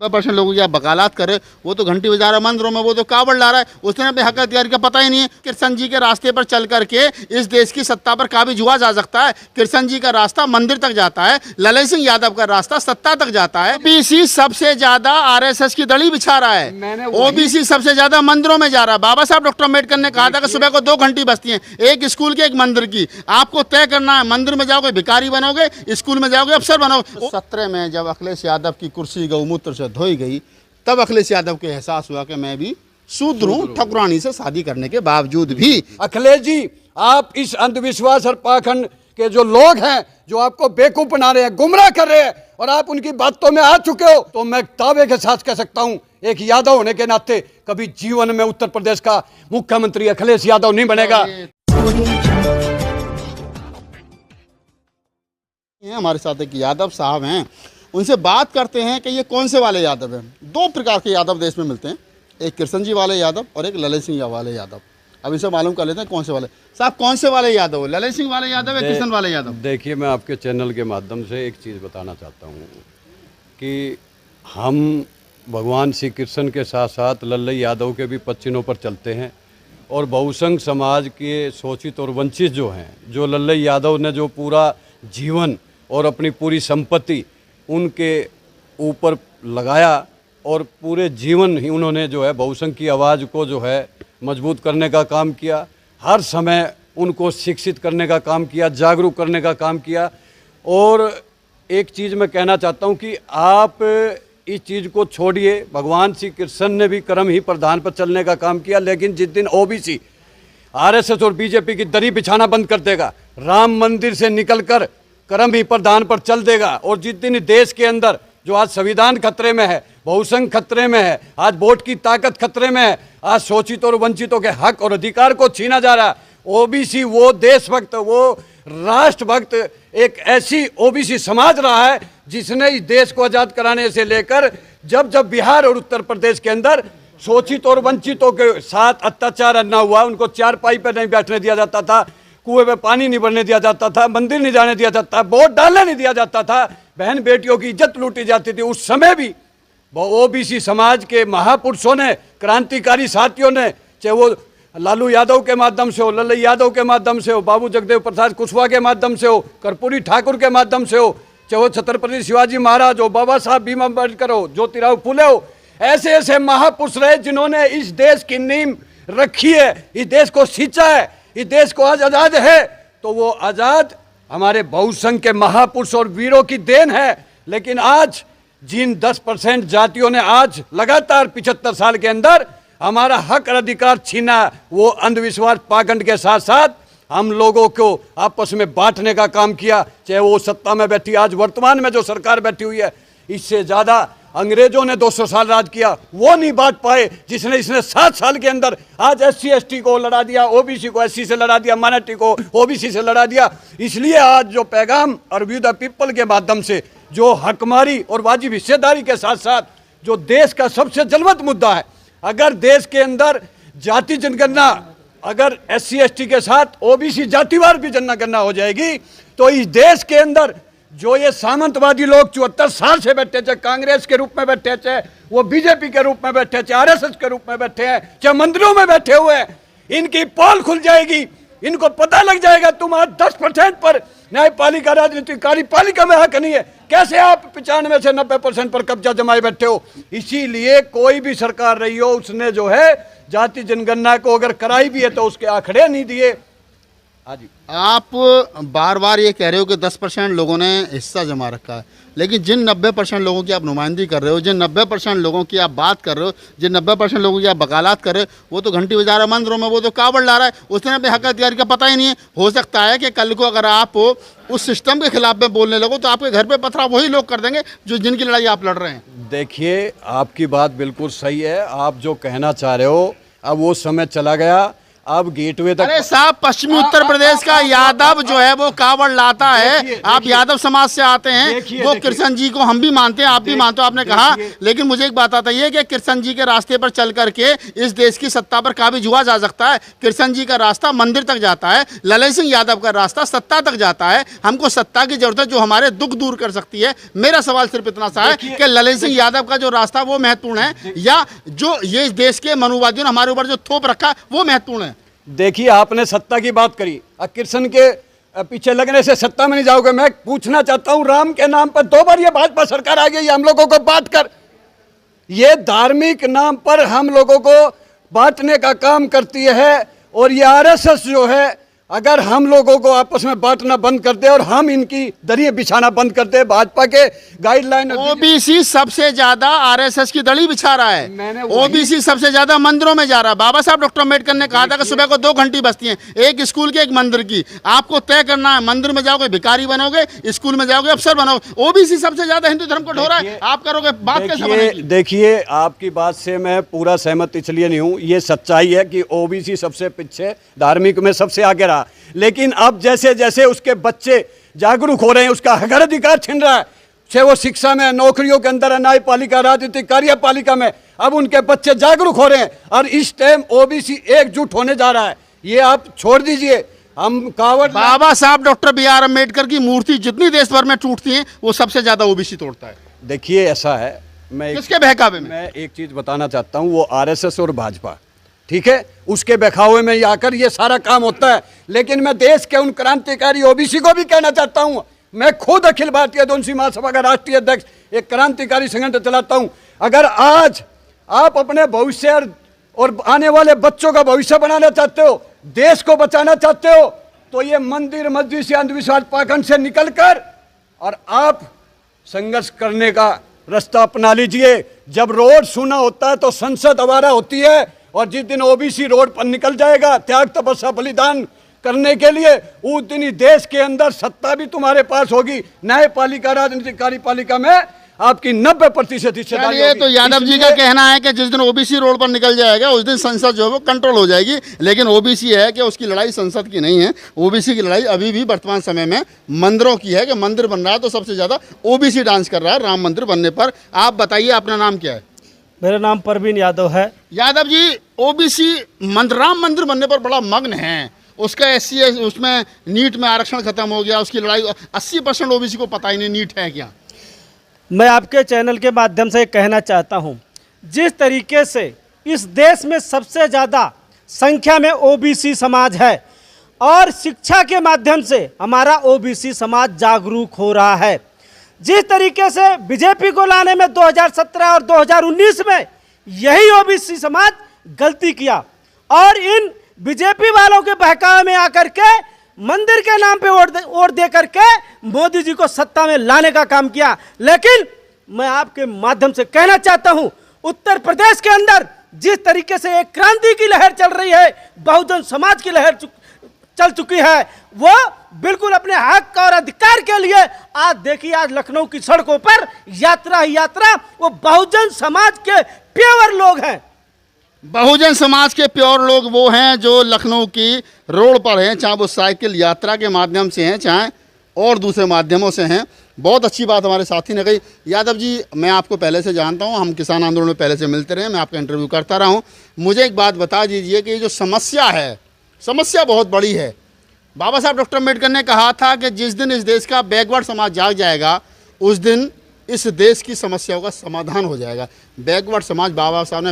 % लोगों की आप वकालत करें, वो तो घंटी बजा रहा है मंदिरों में, वो तो कावड़ ला रहा है, उसने अपने हक अधिकार का पता ही नहीं है। कृष्ण जी के रास्ते पर चल करके इस देश की सत्ता पर काबिज हुआ जा सकता है। कृष्ण जी का रास्ता मंदिर तक जाता है, ललन सिंह यादव का रास्ता सत्ता तक जाता है। ओबीसी सबसे ज्यादा RSS की दड़ी बिछा रहा है, ओबीसी सबसे ज्यादा मंदिरों में जा रहा है। बाबा साहब डॉक्टर अम्बेडकर ने कहा था कि सुबह को 2 घंटी बजती है, एक स्कूल की एक मंदिर की। आपको तय करना है, मंदिर में जाओगे भिखारी बनोगे, स्कूल में जाओगे अफसर बनोगे। 17 में जब अखिलेश यादव की कुर्सी गौमूत्र से धोई गई, तब अखिलेश यादव को एहसास हुआ कि मैं भी शूद्र हूं, ठकुरानी से शादी करने के बावजूद भी। अखिलेश जी, आप इस अंधविश्वास और पाखंड के जो लोग हैं, जो आपको बेवकूफ बना रहे हैं, गुमराह कर रहे हैं, और आप उनकी बातों में आ चुके हो, तो मैं दावे के साथ कह सकता हूं, एक यादव होने के नाते कभी जीवन में उत्तर प्रदेश का मुख्यमंत्री अखिलेश यादव नहीं बनेगा। हमारे साथ एक यादव साहब हैं, उनसे बात करते हैं कि ये कौन से वाले यादव हैं। 2 प्रकार के यादव देश में मिलते हैं, एक कृष्ण जी वाले यादव और एक ललन सिंह वाले यादव। अब इसे मालूम कर लेते हैं कौन से वाले। साहब कौन से वाले यादव, ललन सिंह वाले यादव या कृष्ण वाले यादव? देखिए, मैं आपके चैनल के माध्यम से एक चीज़ बताना चाहता हूँ कि हम भगवान श्री कृष्ण के साथ साथ लल्लई यादव के भी पच्चीनों पर चलते हैं, और बहुसंघ समाज के शोषित और वंचित जो हैं, जो लल्लई यादव ने जो पूरा जीवन और अपनी पूरी संपत्ति उनके ऊपर लगाया, और पूरे जीवन ही उन्होंने जो है बहुसंघ की आवाज़ को जो है मजबूत करने का काम किया, हर समय उनको शिक्षित करने का काम किया, जागरूक करने का काम किया। और एक चीज़ मैं कहना चाहता हूं कि आप इस चीज़ को छोड़िए, भगवान श्री कृष्ण ने भी कर्म ही प्रधान पर चलने का काम किया, लेकिन जिस दिन ओबीसी RSS और बीजेपी की दरी बिछाना बंद कर देगा, राम मंदिर से निकलकर कर्म ही प्रधान पर चल देगा, और जिस दिन देश के अंदर जो आज संविधान खतरे में है, बहुसंघ खतरे में है, आज वोट की ताकत खतरे में है, आज शोषित और वंचितों के हक और अधिकार को छीना जा रहा है, ओबीसी वो देशभक्त, वो राष्ट्रभक्त, एक ऐसी ओबीसी समाज रहा है जिसने इस देश को आज़ाद कराने से लेकर जब जब बिहार और उत्तर प्रदेश के अंदर शोषित और वंचितों के साथ अत्याचार अन्ना हुआ, उनको चारपाई पर नहीं बैठने दिया जाता था, कुएं में पानी नहीं भरने दिया जाता था, मंदिर नहीं जाने दिया जाता, वोट डालने नहीं दिया जाता था, बहन बेटियों की इज्जत लूटी जाती थी, उस समय भी ओबीसी समाज के महापुरुषों ने, क्रांतिकारी साथियों ने, चाहे वो लालू यादव के माध्यम से हो, लल्लई यादव के माध्यम से हो, बाबू जगदेव प्रसाद कुशवाहा के माध्यम से हो, कर्पूरी ठाकुर के माध्यम से हो, चाहे वो छत्रपति शिवाजी महाराज हो, बाबा साहब भीम अम्बेडकर हो, ज्योतिराव फुले हो, ऐसे ऐसे महापुरुष रहे जिन्होंने इस देश की नींव रखी है, इस देश को सींचा है, इस देश को आज आज़ाद है। तो वो आज़ाद हमारे बहुसंघ के महापुरुष और वीरों की देन है। लेकिन आज जिन 10% जातियों ने आज लगातार 75 साल के अंदर हमारा हक और अधिकार छीना, वो अंधविश्वास पाखंड के साथ साथ हम लोगों को आपस में बांटने का काम किया, चाहे वो सत्ता में बैठी, आज वर्तमान में जो सरकार बैठी हुई है, इससे ज़्यादा अंग्रेजों ने 200 साल राज किया, वो नहीं बांट पाए जिसने इसने 7 साल के अंदर आज SC ST को लड़ा दिया, ओबीसी को SC से लड़ा दिया, माइनॉरिटी को ओबीसी से लड़ा दिया। इसलिए आज जो पैगाम और व्यू द पीपल के माध्यम से जो हकमारी और वाजिब हिस्सेदारी के साथ साथ जो देश का सबसे जलवंत मुद्दा है, अगर देश के अंदर जाति जनगणना, अगर SC ST के साथ ओबीसी जातिवार भी जनगणना हो जाएगी, तो इस देश के अंदर जो ये सामंतवादी लोग 74 साल से बैठे, चाहे कांग्रेस के रूप में बैठे, चाहे वो बीजेपी के रूप में बैठे, चाहे RSS के रूप में बैठे हैं, चाहे मंदिरों में बैठे हुए हैं, इनकी पोल खुल जाएगी, इनको पता लग जाएगा तुम आज 10% पर न्यायपालिका, राजनीतिक कार्यपालिका में हक नहीं है, कैसे आप 95 से 90% पर कब्जा जमाए बैठे हो। इसीलिए कोई भी सरकार रही हो, उसने जो है जाति जनगणना को अगर कराई भी है तो उसके आंकड़े नहीं दिए। आप बार बार ये कह रहे हो कि 10% लोगों ने हिस्सा जमा रखा है, लेकिन जिन 90% लोगों की आप नुमाइंदगी कर रहे हो, जिन 90% लोगों की आप बात कर रहे हो, जिन 90% लोगों की आप वकालत कर रहे हो, वो तो घंटी बजा रहा है मंदिरों में, वो तो कावड़ ला रहा है, उसने अपने हक अधिकार का पता ही नहीं है। हो सकता है कि कल को अगर आप उस सिस्टम के खिलाफ में बोलने लगो तो आपके घर पे पथराव वही लोग कर देंगे जो जिनकी लड़ाई आप लड़ रहे हैं। देखिए, आपकी बात बिल्कुल सही है, आप जो कहना चाह रहे हो, अब वो समय चला गया। अब गेटवे तक। अरे साहब, पश्चिमी उत्तर प्रदेश का यादव जो है वो कावड़ लाता है। आप यादव समाज से आते हैं, वो कृष्ण जी को हम भी मानते हैं, आप भी मानते हो, आपने कहा। लेकिन मुझे एक बात बताइए कि कृष्ण जी के रास्ते पर चल करके इस देश की सत्ता पर काबिज हुआ जा सकता है? कृष्ण जी का रास्ता मंदिर तक जाता है, ललन सिंह यादव का रास्ता सत्ता तक जाता है। हमको सत्ता की जरूरत है जो हमारे दुख दूर कर सकती है। मेरा सवाल सिर्फ इतना सा है कि ललन सिंह यादव का जो रास्ता वो महत्वपूर्ण है, या जो ये इस देश के मनुवादियों ने हमारे ऊपर जो थोप रखा वो महत्वपूर्ण है? देखिए, आपने सत्ता की बात करी, कृष्ण के पीछे लगने से सत्ता में नहीं जाओगे। मैं पूछना चाहता हूं, राम के नाम पर 2 बार ये भाजपा सरकार आ गई हम लोगों को बांट कर। ये धार्मिक नाम पर हम लोगों को बांटने का काम करती है। और ये आरएसएस जो है, अगर हम लोगों को आपस में बांटना बंद कर दे और हम इनकी दरियां बिछाना बंद कर दे, भाजपा के गाइडलाइन। ओबीसी सबसे ज्यादा आरएसएस की दड़ी बिछा रहा है। ओबीसी सबसे ज्यादा मंदिरों में जा रहा है। बाबा साहब डॉक्टर अम्बेडकर ने कहा था कि सुबह को 2 घंटी बजती हैं, एक स्कूल की, एक मंदिर की। आपको तय करना है, मंदिर में जाओगे भिखारी बनोगे, स्कूल में जाओगे अफसर बनोगे। ओबीसी सबसे ज्यादा हिंदू धर्म को ढो रहा है, आप करोगे बात कैसे बनेगी? देखिए, आपकी बात से मैं पूरा सहमत इसलिए नहीं हूं, ये सच्चाई है कि ओबीसी सबसे पीछे, धार्मिक में सबसे आगे रहा। लेकिन अब जैसे जैसे उसके बच्चे जागरूक हो रहे हैं, उसका हक अधिकार छिन रहा है, चाहे वो शिक्षा में, नौकरियों के अंदर, न्यायपालिका, राजनीतिक कार्यपालिका में, अब उनके बच्चे जागरूक हो रहे हैं। और इस टाइम ओबीसी एकजुट होने जा रहा है। ये आप छोड़ दीजिए, हम कावड़। बाबा साहब डॉक्टर BR अम्बेडकर की मूर्ति जितनी देश भर में टूटती है, वो सबसे ज्यादा ओबीसी तोड़ता है। देखिए, ऐसा है, मैं किसके बहकावे में? मैं एक चीज बताना चाहता हूं, वो आरएसएस और भाजपा, ठीक है, उसके बहकावे में आकर ये सारा काम होता है। लेकिन मैं देश के उन क्रांतिकारी ओबीसी को भी कहना चाहता हूं, मैं खुद अखिल भारतीय दोनसी महासभा का राष्ट्रीय अध्यक्ष, एक क्रांतिकारी संगठन चलाता हूं। अगर आज आप अपने भविष्य और आने वाले बच्चों का भविष्य बनाना चाहते हो, देश को बचाना चाहते हो, तो ये मंदिर मस्जिद से, अंधविश्वास पाखंड से निकलकर और आप संघर्ष करने का रास्ता अपना लीजिए। जब रोड सूना होता है तो संसद आवारा होती है, और जिस दिन ओबीसी रोड पर निकल जाएगा त्याग, तपस्या, बलिदान करने के लिए, उस दिन ही देश के अंदर सत्ता भी तुम्हारे पास होगी। न्यायपालिका, राजनीतिक कार्यपालिका में आपकी 90% हिस्सेदारी होगी। तो यादव जी का कहना है कि जिस दिन ओबीसी रोड पर निकल जाएगा उस दिन संसद जो है वो कंट्रोल हो जाएगी। लेकिन ओबीसी है कि उसकी लड़ाई संसद की नहीं है, ओबीसी की लड़ाई अभी भी वर्तमान समय में मंदिरों की है। कि मंदिर बन रहा है तो सबसे ज्यादा ओबीसी डांस कर रहा है राम मंदिर बनने पर। आप बताइए, अपना नाम क्या है? मेरा नाम परवीन यादव है। यादव जी, ओबीसी राम मंदिर बनने पर बड़ा मग्न है। उसका SC उसमें नीट में आरक्षण खत्म हो गया, उसकी लड़ाई 80% ओबीसी को पता ही नहीं नीट है क्या। मैं आपके चैनल के माध्यम से कहना चाहता हूं, जिस तरीके से इस देश में सबसे ज़्यादा संख्या में ओबीसी समाज है और शिक्षा के माध्यम से हमारा ओबीसी समाज जागरूक हो रहा है, जिस तरीके से बीजेपी को लाने में 2017 और 2019 में यही ओबीसी समाज गलती किया और इन बीजेपी वालों के बहकावे में आकर के मंदिर के नाम पे वोट दे करके मोदी जी को सत्ता में लाने का काम किया। लेकिन मैं आपके माध्यम से कहना चाहता हूं, उत्तर प्रदेश के अंदर जिस तरीके से एक क्रांति की लहर चल रही है, बहुजन समाज की लहर चल चुकी है, वो बिल्कुल अपने हक और अधिकार के लिए आज देखिए, आज लखनऊ की सड़कों पर यात्रा ही यात्रा वो बहुजन समाज के प्योर लोग हैं। बहुजन समाज के प्योर लोग वो हैं जो लखनऊ की रोड पर हैं, चाहे वो साइकिल यात्रा के माध्यम से हैं, चाहे और दूसरे माध्यमों से हैं। बहुत अच्छी बात हमारे साथी ने कही। यादव जी, मैं आपको पहले से जानता हूं, हम किसान आंदोलन में पहले से मिलते रहे, मैं आपका इंटरव्यू करता रहा हूं। मुझे एक बात बता दीजिए कि ये जो समस्या है, समस्या बहुत बड़ी है। बाबा साहब डॉक्टर अम्बेडकर ने कहा था कि जिस दिन इस देश का बैकवर्ड समाज जाग जाएगा, उस दिन इस देश की समस्याओं का समाधान हो जाएगा। बैकवर्ड समाज बाबा साहब ने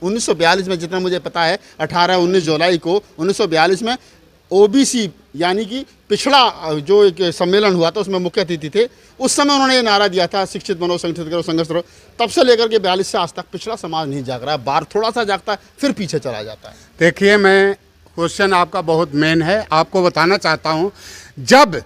1942 में जितना मुझे पता है, 18-19 जुलाई को 1942 में ओबीसी यानी कि पिछड़ा जो एक सम्मेलन हुआ था उसमें मुख्य अतिथि थे। उस समय उन्होंने ये नारा दिया था, शिक्षित बनो, संगठित करो, संघर्ष करो। तब से लेकर के 42 से आज तक पिछड़ा समाज नहीं जाग रहा है। बार थोड़ा सा जागता है, फिर पीछे चला जाता है। देखिए, मैं क्वेश्चन आपका बहुत मेन है, आपको बताना चाहता हूँ। जब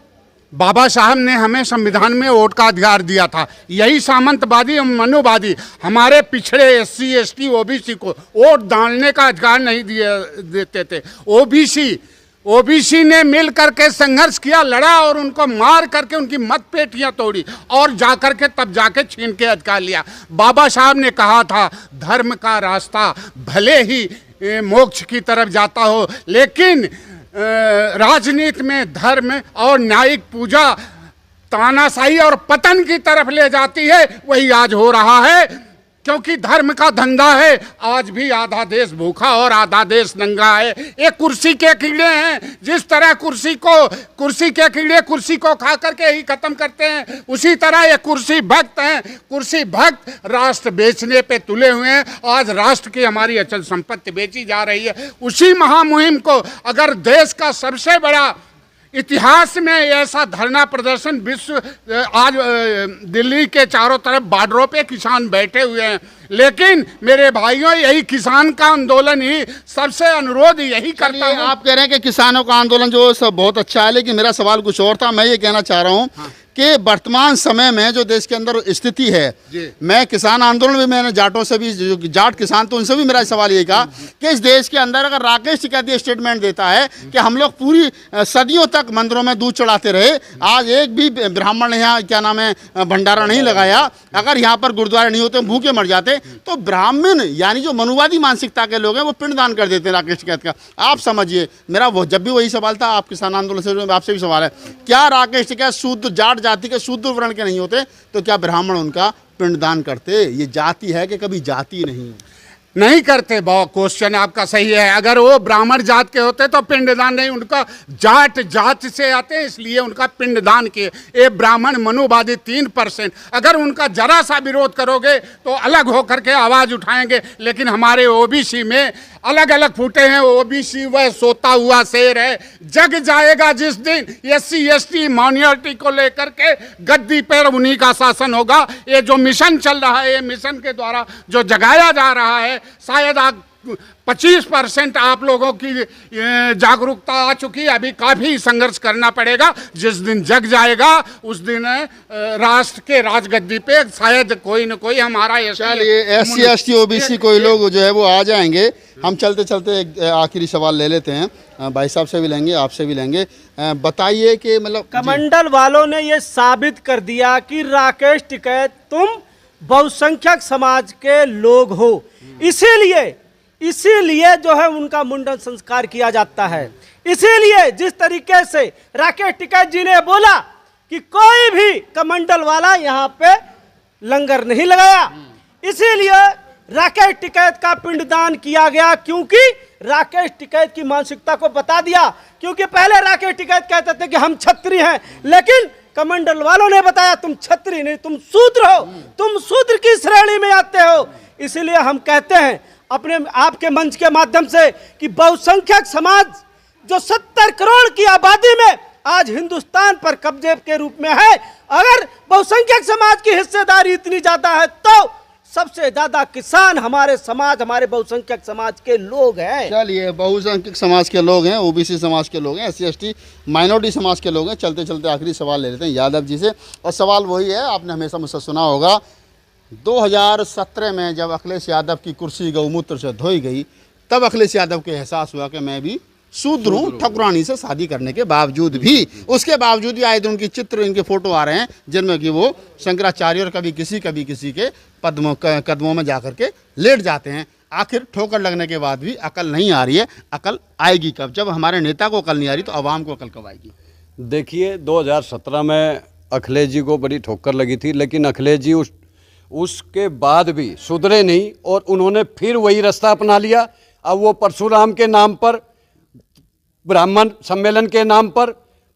बाबा साहब ने हमें संविधान में वोट का अधिकार दिया था, यही सामंतवादी मनुवादी हमारे पिछड़े SC ST OBC को वोट डालने का अधिकार नहीं देते थे। ओबीसी ने मिल करके संघर्ष किया, लड़ा और उनको मार करके उनकी मतपेटियां तोड़ी और जाकर के तब जाके छीन के अधिकार लिया। बाबा साहब ने कहा था, धर्म का रास्ता भले ही मोक्ष की तरफ जाता हो, लेकिन राजनीति में धर्म और न्यायिक पूजा तानाशाही और पतन की तरफ ले जाती है। वही आज हो रहा है, क्योंकि धर्म का धंधा है। आज भी आधा देश भूखा और आधा देश नंगा है। ये कुर्सी के कीड़े हैं। जिस तरह कुर्सी के कीड़े कुर्सी को खा करके ही खत्म करते हैं, उसी तरह ये कुर्सी भक्त हैं। कुर्सी भक्त राष्ट्र बेचने पे तुले हुए हैं। आज राष्ट्र की हमारी अचल संपत्ति बेची जा रही है। उसी महामुहिम को अगर देश का सबसे बड़ा इतिहास में ऐसा धरना प्रदर्शन विश्व, आज दिल्ली के चारों तरफ बॉर्डरों पे किसान बैठे हुए हैं, लेकिन मेरे भाइयों यही किसान का आंदोलन ही सबसे अनुरोध यही करता है। आप कह रहे हैं कि किसानों का आंदोलन जो सब बहुत अच्छा है, लेकिन मेरा सवाल कुछ और था। मैं ये कहना चाह रहा हूँ कि वर्तमान समय में जो देश के अंदर स्थिति है, मैं किसान आंदोलन भी, मैंने जाटों से भी, जो जाट किसान तो उनसे भी मेरा सवाल ये कहा कि इस देश के अंदर अगर राकेश टिकैत ये स्टेटमेंट देता है कि हम लोग पूरी सदियों तक मंदिरों में दूध चढ़ाते रहे, आज एक भी ब्राह्मण ने यहाँ क्या नाम है भंडारा नहीं लगाया, अगर यहाँ पर गुरुद्वारे नहीं होते भूखे मर जाते, तो ब्राह्मण यानी जो मनुवादी मानसिकता के लोग हैं वो पिंडदान कर देते हैं राकेश टिकैत का। आप समझिए, मेरा वो जब भी वही सवाल था, आप किसान आंदोलन से आपसे भी सवाल है, क्या राकेश टिकैत शूद्र जाट जाति के शूद्र वर्ण के नहीं होते तो क्या ब्राह्मण उनका पिंडदान करते? ये जाति है कि कभी जाति नहीं करते। बहुत क्वेश्चन आपका सही है। अगर वो ब्राह्मण जात के होते तो पिंडदान नहीं, उनका जात से आते हैं इसलिए उनका पिंडदान किए। ये ब्राह्मण मनुवादी 3%, अगर उनका जरा सा विरोध करोगे तो अलग होकर के आवाज उठाएंगे। लेकिन हमारे ओबीसी में अलग अलग फूटे हैं। ओबीसी वह सोता हुआ शेर है, जग जाएगा जिस दिन SC ST माइनॉरिटी को लेकर के गद्दी पर उन्हीं का शासन होगा। ये जो मिशन चल रहा है, ये मिशन के द्वारा जो जगाया जा रहा है, शायद 25% आप लोगों की जागरूकता आ चुकी है। अभी काफ़ी संघर्ष करना पड़ेगा। जिस दिन जग जाएगा उस दिन राष्ट्र के राजगद्दी पे शायद कोई न कोई हमारा SC ST OBC कोई लोग जो है वो आ जाएंगे। हम चलते चलते एक आखिरी सवाल ले लेते हैं, भाई साहब से भी लेंगे, आपसे भी लेंगे। बताइए कि मतलब कमंडल वालों ने ये साबित कर दिया कि राकेश टिकैत तुम बहुसंख्यक समाज के लोग हो, इसीलिए जो है उनका मुंडन संस्कार किया जाता है। इसीलिए जिस तरीके से राकेश टिकैत जी ने बोला कि कोई भी कमंडल वाला यहाँ पे लंगर नहीं लगाया, इसीलिए राकेश टिकैत का पिंडदान किया गया, क्योंकि राकेश टिकैत की मानसिकता को बता दिया। क्योंकि पहले राकेश टिकैत कहते थे कि हम छत्री हैं, लेकिन कमंडल वालों ने बताया तुम छत्री नहीं, तुम शूद्र हो, तुम शूद्र की श्रेणी में आते हो। इसलिए हम कहते हैं अपने आपके मंच के माध्यम से कि बहुसंख्यक समाज जो 70 करोड़ की आबादी में आज हिंदुस्तान पर कब्जे के रूप में है, अगर बहुसंख्यक समाज की हिस्सेदारी इतनी ज्यादा है तो सबसे ज्यादा किसान हमारे समाज, हमारे बहुसंख्यक समाज के लोग हैं। चलिए, बहुसंख्यक समाज के लोग हैं, OBC समाज के लोग हैं, SC ST माइनॉरिटी समाज के लोग हैं। चलते चलते आखिरी सवाल ले लेते हैं यादव जी से, और सवाल वही है, आपने हमेशा मुझसे सुना होगा 2017 में जब अखिलेश यादव की कुर्सी गौमूत्र से धोई गई, तब अखिलेश यादव को एहसास हुआ कि मैं भी शूद्र हूँ, ठकुरानी से शादी करने के बावजूद भी। उसके बावजूद भी आए दिन उनकी चित्र, इनके फोटो आ रहे हैं जिनमें कि वो शंकराचार्य और कभी किसी के कदमों में जाकर के लेट जाते हैं। आखिर ठोकर लगने के बाद भी अकल नहीं आ रही है। अकल आएगी कब? जब हमारे नेता को अकल नहीं आ रही तो आवाम को अकल कब आएगी? देखिए, 2017 में अखिलेश जी को बड़ी ठोकर लगी थी, लेकिन अखिलेश जी उसके बाद भी सुधरे नहीं और उन्होंने फिर वही रास्ता अपना लिया। अब वो परशुराम के नाम पर, ब्राह्मण सम्मेलन के नाम पर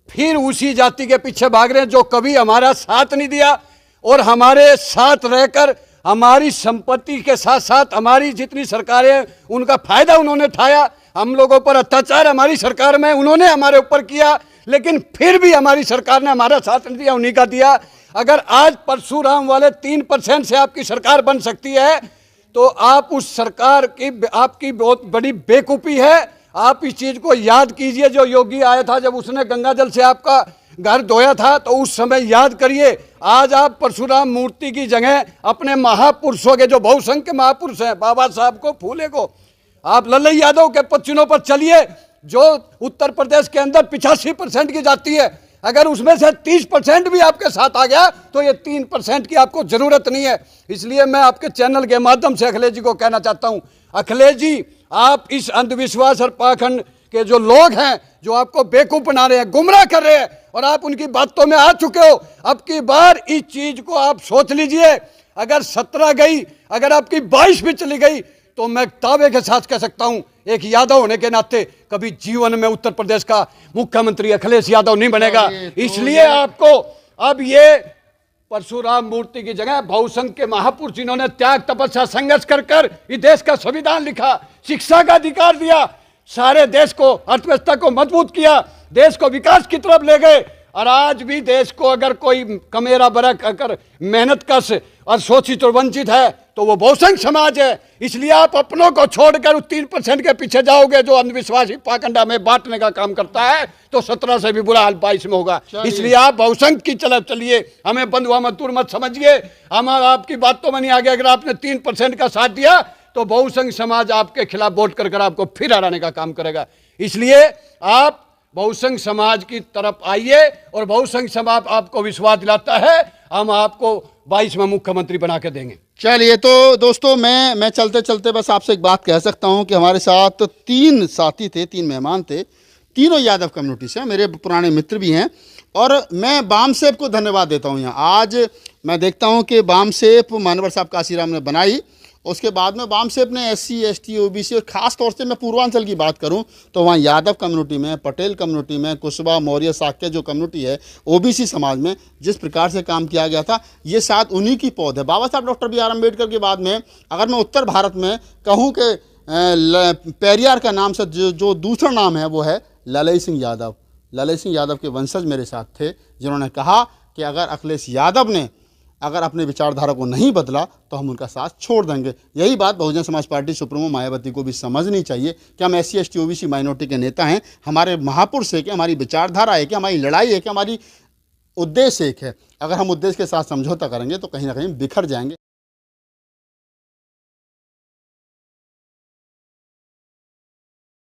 फिर उसी जाति के पीछे भाग रहे हैं जो कभी हमारा साथ नहीं दिया, और हमारे साथ रहकर हमारी संपत्ति के साथ साथ हमारी जितनी सरकारें उनका फायदा उन्होंने उठाया। हम लोगों पर अत्याचार हमारी सरकार में उन्होंने हमारे ऊपर किया, लेकिन फिर भी हमारी सरकार ने हमारा साथ नहीं दिया, उन्हीं का दिया। अगर आज परशुराम वाले 3% से आपकी सरकार बन सकती है तो आप उस सरकार की, आपकी बहुत बड़ी बेवकूफ़ी है। आप इस चीज़ को याद कीजिए, जो योगी आया था जब उसने गंगा जल से आपका घर धोया था, तो उस समय याद करिए। आज आप परशुराम मूर्ति की जगह अपने महापुरुषों के, जो बहुसंख्य महापुरुष हैं, बाबा साहब को, फूले को, आप लल्लई यादव के पच्चीनों पर चलिए, जो उत्तर प्रदेश के अंदर 85% की जाति है। अगर उसमें से 30% भी आपके साथ आ गया तो ये 3% की आपको जरूरत नहीं है। इसलिए मैं आपके चैनल के माध्यम से अखिलेश जी को कहना चाहता हूं, अखिलेश जी, आप इस अंधविश्वास और पाखंड के जो लोग हैं, जो आपको बेवकूफ बना रहे हैं, गुमराह कर रहे हैं, और आप उनकी बातों में आ चुके हो। अब की बार इस चीज को आप सोच लीजिए, अगर 17 गई, अगर आपकी 22 भी चली गई, तो मैं दावे के साथ कह सकता हूं, एक यादव होने के नाते कभी जीवन में उत्तर प्रदेश का मुख्यमंत्री अखिलेश यादव नहीं बनेगा। इसलिए आपको अब ये परशुराम मूर्ति की जगह बहुसंघ के महापुरुष जिन्होंने त्याग तपस्या संघर्ष कर इस देश का संविधान लिखा, शिक्षा का अधिकार दिया, सारे देश को, अर्थव्यवस्था को मजबूत किया, देश को विकास की तरफ ले गए, और आज भी देश को अगर कोई कमेरा बरक अगर मेहनत कश और शोषित और वंचित है तो वो बहुसंघ समाज है। इसलिए आप अपनों को छोड़कर उस 3% के पीछे जाओगे जो अंधविश्वासी पाखंडा में बांटने का काम करता है, तो 17 से भी बुरा हाल 22 में होगा। इसलिए आप बहुसंघ की तरफ चलिए, हमें बंधुआ मजदूर मत समझिए, हम आपकी बातों में नहीं आ गए। अगर आपने 3% का साथ दिया तो बहुसंघ समाज आपके खिलाफ वोट कर आपको फिर हराने का काम करेगा। इसलिए आप बहुसंघ समाज की तरफ आइए, और बहुसंघ समाज आपको विश्वास दिलाता है, हम आपको 22 में मुख्यमंत्री बना के देंगे। चलिए, तो दोस्तों मैं चलते चलते बस आपसे एक बात कह सकता हूं कि हमारे साथ 3 साथी थे, 3 मेहमान थे, तीनों यादव कम्युनिटी से, मेरे पुराने मित्र भी हैं, और मैं बामसेप को धन्यवाद देता हूं। यहाँ आज मैं देखता हूं कि बामसेप मानवर साहब काशीराम ने बनाई, उसके बाद में बामसेप ने SC ST OBC, और ख़ास तौर से मैं पूर्वांचल की बात करूं तो वहाँ यादव कम्युनिटी में, पटेल कम्युनिटी में, कुशवा मौर्य साक्य जो कम्युनिटी है, OBC समाज में जिस प्रकार से काम किया गया था, ये शायद उन्हीं की पौध है। बाबा साहब डॉक्टर BR अम्बेडकर के बाद में अगर मैं उत्तर भारत में कहूँ कि पेरियार का नाम से जो दूसरा नाम है वो है ललई सिंह यादव। ललई सिंह यादव के वंशज मेरे साथ थे, जिन्होंने कहा कि अगर अखिलेश यादव ने अगर अपने विचारधारा को नहीं बदला तो हम उनका साथ छोड़ देंगे। यही बात बहुजन समाज पार्टी सुप्रीमो मायावती को भी समझनी चाहिए कि हम SC ST OBC माइनॉरिटी के नेता हैं, हमारे महापुरुष है कि हमारी विचारधारा है कि हमारी लड़ाई है कि हमारी उद्देश्य एक है। अगर हम उद्देश्य के साथ समझौता करेंगे तो कहीं ना कहीं बिखर जाएंगे।